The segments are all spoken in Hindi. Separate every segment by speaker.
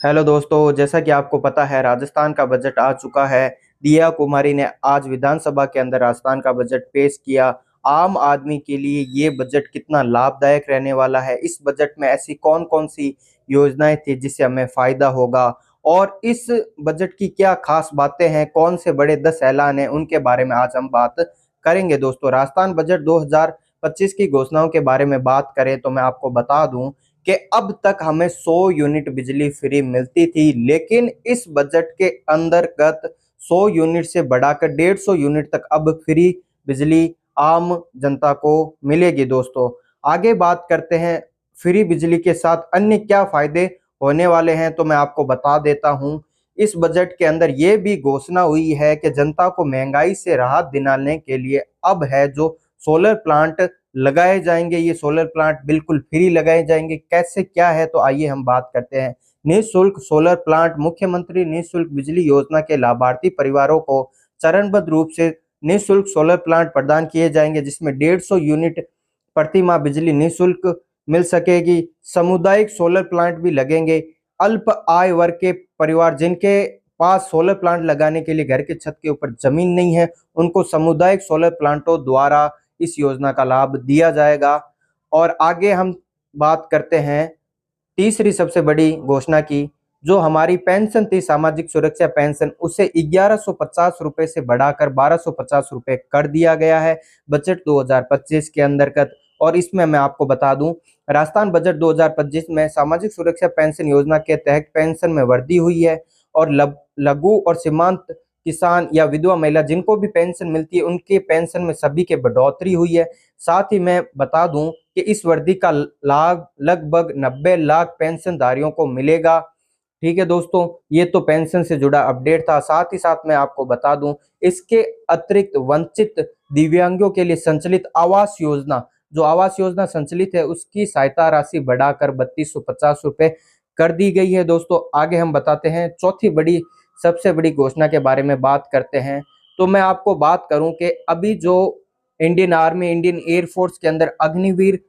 Speaker 1: हेलो दोस्तों, जैसा कि आपको पता है राजस्थान का बजट आ चुका है। दिया कुमारी ने आज विधानसभा के अंदर राजस्थान का बजट पेश किया। आम आदमी के लिए ये बजट कितना लाभदायक रहने वाला है, इस बजट में ऐसी कौन कौन सी योजनाएं थी जिससे हमें फायदा होगा और इस बजट की क्या खास बातें हैं, कौन से बड़े 10 ऐलान हैं, उनके बारे में आज हम बात करेंगे। दोस्तों, राजस्थान बजट 2025 की घोषणाओं के बारे में बात करें तो मैं आपको बता दूं कि अब तक हमें 100 यूनिट बिजली फ्री मिलती थी, लेकिन इस बजट के अंतर्गत 100 यूनिट से बढ़ाकर 150 यूनिट तक अब फ्री बिजली आम जनता को मिलेगी। दोस्तों, आगे बात करते हैं फ्री बिजली के साथ अन्य क्या फायदे होने वाले हैं, तो मैं आपको बता देता हूं। इस बजट के अंदर यह भी घोषणा हुई है कि जनता को महंगाई से राहत दिलाने के लिए अब है जो सोलर प्लांट लगाए जाएंगे, ये सोलर प्लांट बिल्कुल फ्री लगाए जाएंगे। कैसे क्या है, तो आइए हम बात करते हैं। निःशुल्क सोलर प्लांट, मुख्यमंत्री निःशुल्क बिजली योजना के लाभार्थी परिवारों को चरणबद्ध रूप से निःशुल्क सोलर प्लांट प्रदान किए जाएंगे, जिसमें 150 यूनिट प्रति माह बिजली निःशुल्क मिल सकेगी। सामुदायिक सोलर प्लांट भी लगेंगे। अल्प आय वर्ग के परिवार जिनके पास सोलर प्लांट लगाने के लिए घर के छत के ऊपर जमीन नहीं है, उनको सामुदायिक सोलर प्लांटों द्वारा इस योजना का लाभ दिया जाएगा। और आगे हम बात करते हैं तीसरी सबसे बड़ी घोषणा की, जो हमारी पेंशन थी सामाजिक सुरक्षा पेंशन, उसे 1150 रुपए से बढ़ाकर 1250 रुपए कर दिया गया है बजट 2025 के अंतर्गत। और इसमें मैं आपको बता दूं, राजस्थान बजट 2025 में सामाजिक सुरक्षा पेंशन योजना के तहत पेंशन में वृद्धि हुई है और लघु और सीमांत किसान या विधवा महिला जिनको भी पेंशन मिलती है उनके पेंशन में सभी के बढ़ोतरी हुई है। साथ ही मैं बता दूं कि इस वृद्धि का लाभ लगभग 90 लाख पेंशनधारियों को मिलेगा। ठीक है दोस्तों, ये तो पेंशन से जुड़ा अपडेट था। साथ ही साथ मैं आपको बता दूं, इसके अतिरिक्त वंचित दिव्यांगों के लिए संचालित आवास योजना, जो आवास योजना संचालित है, उसकी सहायता राशि बढ़ाकर 3250 रुपए कर दी गई है। दोस्तों, आगे हम बताते हैं चौथी बड़ी सबसे बड़ी घोषणा के बारे में बात करते हैं। तो मैं आपको बात करूं कि अभी जो इंडियन आर्मी, इंडियन एयरफोर्स के अंदर अग्निवीर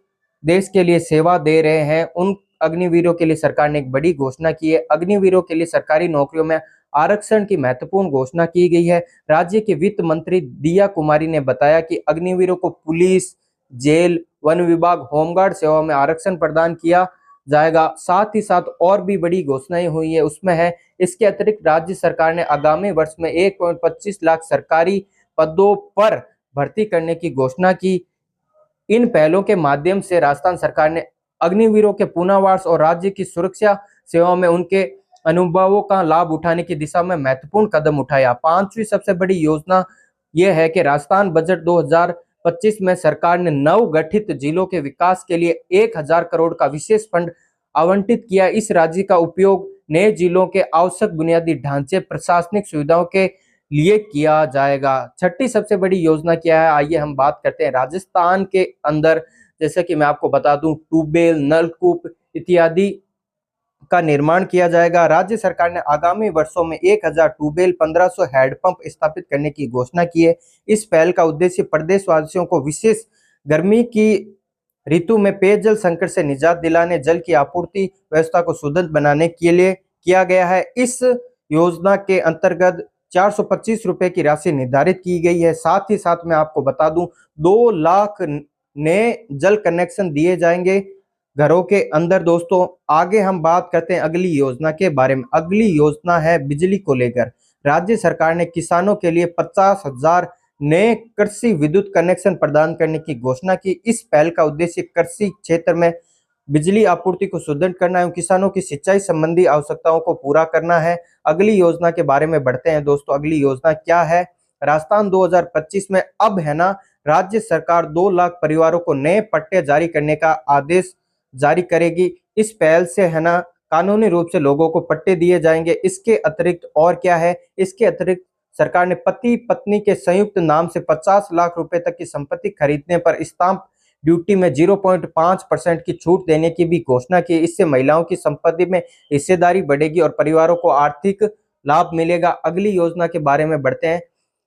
Speaker 1: देश के लिए सेवा दे रहे हैं, उन अग्निवीरों के लिए सरकार ने एक बड़ी घोषणा की है। अग्निवीरों के लिए सरकारी नौकरियों में आरक्षण की महत्वपूर्ण घोषणा की गई है। राज्य के वित्त मंत्री दिया कुमारी ने बताया कि अग्निवीरों को पुलिस, जेल, वन विभाग, होमगार्ड सेवा में आरक्षण प्रदान किया जाएगा। साथ ही साथ और भी बड़ी घोषणाएं हुई है, उसमें है इसके अतिरिक्त राज्य सरकार ने आगामी वर्ष में 1.25 लाख सरकारी पदों पर भर्ती करने की घोषणा की। इन पहलों के माध्यम से राजस्थान सरकार ने अग्निवीरों के पुनर्वास और राज्य की सुरक्षा सेवाओं में उनके अनुभवों का लाभ उठाने की दिशा में महत्वपूर्ण कदम उठाया। पांचवी सबसे बड़ी योजना यह है कि राजस्थान बजट 2025 में सरकार ने नवगठित जिलों के विकास के लिए 1000 करोड़ का विशेष फंड आवंटित किया। इस राशि का उपयोग नए जिलों के आवश्यक बुनियादी ढांचे, प्रशासनिक सुविधाओं के लिए किया जाएगा। छठी सबसे बड़ी योजना क्या है, आइए हम बात करते हैं। राजस्थान के अंदर जैसे कि मैं आपको बता दूं, ट्यूबवेल, नलकूप इत्यादि का निर्माण किया जाएगा। राज्य सरकार ने आगामी वर्षों में 1000 ट्यूबवेल, 1500 हैंडपंप स्थापित करने की घोषणा की है। इस पहल का उद्देश्य प्रदेशवासियों को विशेष गर्मी की ऋतु में पेयजल संकट से निजात दिलाने, जल की आपूर्ति व्यवस्था को सुदृढ़ बनाने के लिए किया गया है। इस योजना के अंतर्गत 425 रुपए की राशि निर्धारित की गई है। साथ ही साथ मैं आपको बता दूं, 2 लाख नए जल कनेक्शन दिए जाएंगे घरों के अंदर। दोस्तों, आगे हम बात करते हैं अगली योजना के बारे में। अगली योजना है बिजली को लेकर। राज्य सरकार ने किसानों के लिए 50,000 नए कृषि विद्युत कनेक्शन प्रदान करने की घोषणा की। इस पहल का उद्देश्य कृषि क्षेत्र में बिजली आपूर्ति को सुदृढ़ करना एवं किसानों की सिंचाई संबंधी आवश्यकताओं को पूरा करना है। अगली योजना के बारे में बढ़ते हैं। दोस्तों, अगली योजना क्या है, राजस्थान 2025 में अब है ना, राज्य सरकार 2 लाख परिवारों को नए पट्टे जारी करने का आदेश जारी करेगी। इस पहल से है ना, कानूनी रूप से लोगों को पट्टे दिए जाएंगे। इसके अतिरिक्त और क्या है, इसके अतिरिक्त सरकार ने पति पत्नी के संयुक्त नाम से 50 लाख रुपए तक की संपत्ति खरीदने पर स्टाम्प ड्यूटी में 0.5% की छूट देने की भी घोषणा की। इससे महिलाओं की संपत्ति में हिस्सेदारी बढ़ेगी और परिवारों को आर्थिक लाभ मिलेगा। अगली योजना के बारे में बढ़ते हैं।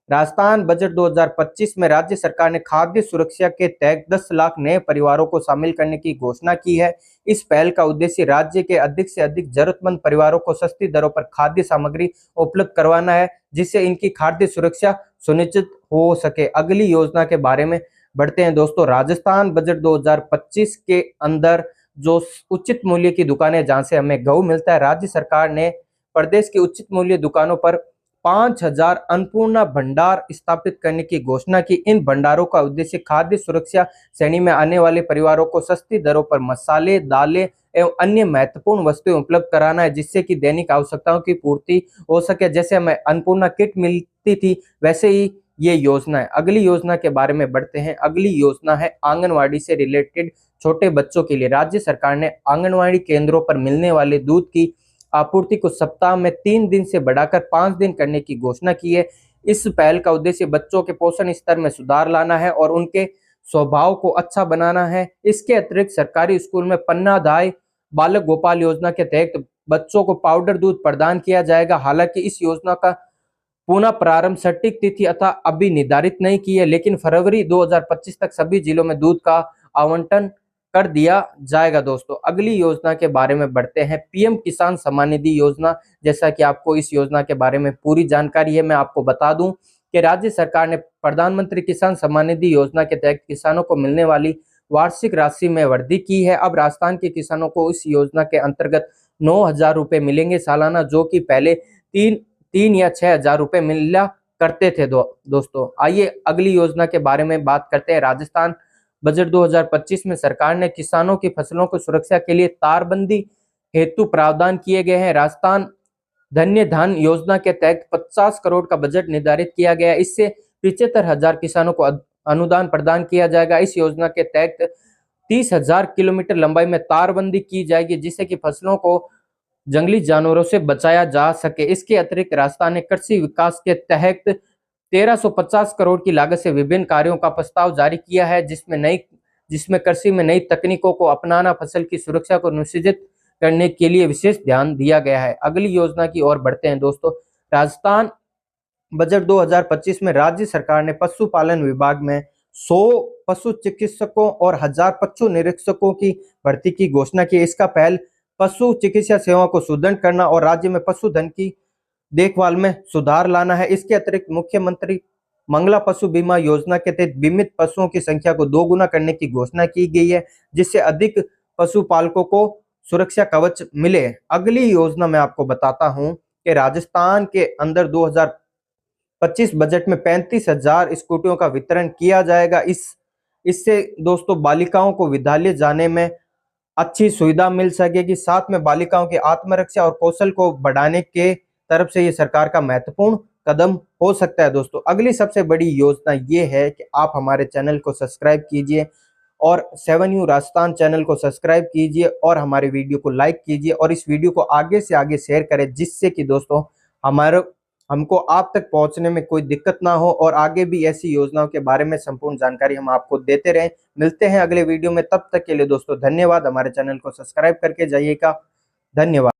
Speaker 1: राजस्थान बजट 2025 में राज्य सरकार ने खाद्य सुरक्षा के तहत 10 लाख नए परिवारों को शामिल करने की घोषणा की है। इस पहल का उद्देश्य राज्य के अधिक से अधिक जरूरतमंद परिवारों को सस्ती दरों पर खाद्य सामग्री उपलब्ध करवाना है, जिससे इनकी खाद्य सुरक्षा सुनिश्चित हो सके। अगली योजना के बारे में बढ़ते हैं दोस्तों। राजस्थान बजट 2025 के अंदर जो उचित मूल्य की दुकानें जहां से हमें गेहूं मिलता है, राज्य सरकार ने प्रदेश की उचित मूल्य दुकानों पर 5,000 अन्नपूर्णा भंडार स्थापित करने की घोषणा की। इन भंडारों का उद्देश्य खाद्य सुरक्षा श्रेणी में आने वाले परिवारों को सस्ती दरों पर मसाले, दालें एवं अन्य महत्वपूर्ण वस्तुएं उपलब्ध कराना है, जिससे कि दैनिक आवश्यकताओं की पूर्ति हो सके। जैसे हमें अन्नपूर्णा किट मिलती थी, वैसे ही ये योजना है। अगली योजना के बारे में बढ़ते हैं। अगली योजना है आंगनवाड़ी से रिलेटेड छोटे बच्चों के लिए। राज्य सरकार ने आंगनवाड़ी केंद्रों पर मिलने वाले दूध की आपूर्ति को सप्ताह में 3 दिन से बढ़ाकर 5 दिन करने की घोषणा की है। इस पहल का उद्देश्य बच्चों के पोषण स्तर में सुधार लाना है और उनके स्वभाव को अच्छा बनाना है। इसके अतिरिक्त सरकारी स्कूल में पन्नाधाय बालक गोपाल योजना के तहत बच्चों को पाउडर दूध प्रदान किया जाएगा। हालांकि इस योजना का पुनः प्रारंभ सटीक तिथि अथा अभी निर्धारित नहीं की है, लेकिन फरवरी 2025 तक सभी जिलों में दूध का आवंटन कर दिया जाएगा। दोस्तों अगली योजना के बारे में बढ़ते हैं। पीएम किसान सम्मान निधि योजना। जैसा कि आपको इस योजना के बारे में पूरी जानकारी है, मैं आपको बता दूं कि राज्य सरकार ने प्रधानमंत्री किसान सम्मान निधि योजना के तहत किसानों को मिलने वाली वार्षिक राशि में वृद्धि की है। अब राजस्थान के किसानों को इस योजना के अंतर्गत 9,000 रुपए मिलेंगे सालाना, जो कि पहले 3 या 6,000 रुपए मिला करते थे। दोस्तों आइए अगली योजना के बारे में बात करते हैं। राजस्थान बजट 2025 में सरकार ने किसानों की फसलों की सुरक्षा के लिए तारबंदी हेतु प्रावधान किए गए हैं। राजस्थान धन्य धान योजना के तहत 50 करोड़ का बजट निर्धारित किया गया है। इससे 75,000 किसानों को अनुदान प्रदान किया जाएगा। इस योजना के तहत 30,000 किलोमीटर लंबाई में तारबंदी की जाएगी, जिससे कि फसलों को जंगली जानवरों से बचाया जा सके। इसके अतिरिक्त राजस्थान ने कृषि विकास के तहत 1350 करोड़ की लागत से विभिन्न कार्यों का प्रस्ताव जारी किया है, जिसमें कृषि में नई तकनीकों को अपनाना, फसल की सुरक्षा को निश्चित करने के लिए विशेष ध्यान दिया गया है। अगली योजना की ओर बढ़ते हैं दोस्तों। राजस्थान बजट 2025 में राज्य सरकार ने पशुपालन विभाग में 100 पशु चिकित्सकों और 1000 पशु निरीक्षकों की भर्ती की घोषणा की। इसका पहल पशु चिकित्सा सेवा को सुदृढ़ करना और राज्य में पशुधन की देखभाल में सुधार लाना है। इसके अतिरिक्त मुख्यमंत्री मंगला पशु बीमा योजना के तहत बीमित पशुओं की संख्या को 2 गुना करने की घोषणा की गई है, जिससे अधिक पशुपालकों को सुरक्षा कवच मिले। अगली योजना मैं आपको बताता हूं कि राजस्थान के अंदर 2025 बजट में 35,000 स्कूटियों का वितरण किया जाएगा। इससे दोस्तों बालिकाओं को विद्यालय जाने में अच्छी सुविधा मिल सकेगी। साथ में बालिकाओं की आत्मरक्षा और कौशल को बढ़ाने के तरफ से ये सरकार का महत्वपूर्ण कदम हो सकता है। दोस्तों अगली सबसे बड़ी योजना ये है कि आप हमारे चैनल को सब्सक्राइब कीजिए और 7U राजस्थान चैनल को सब्सक्राइब कीजिए और हमारे वीडियो को लाइक कीजिए और इस वीडियो को आगे से आगे शेयर करें, जिससे कि दोस्तों हमको आप तक पहुंचने में कोई दिक्कत ना हो और आगे भी ऐसी योजनाओं के बारे में संपूर्ण जानकारी हम आपको देते रहें। मिलते हैं अगले वीडियो में, तब तक के लिए दोस्तों धन्यवाद। हमारे चैनल को सब्सक्राइब करके जाइएगा। धन्यवाद।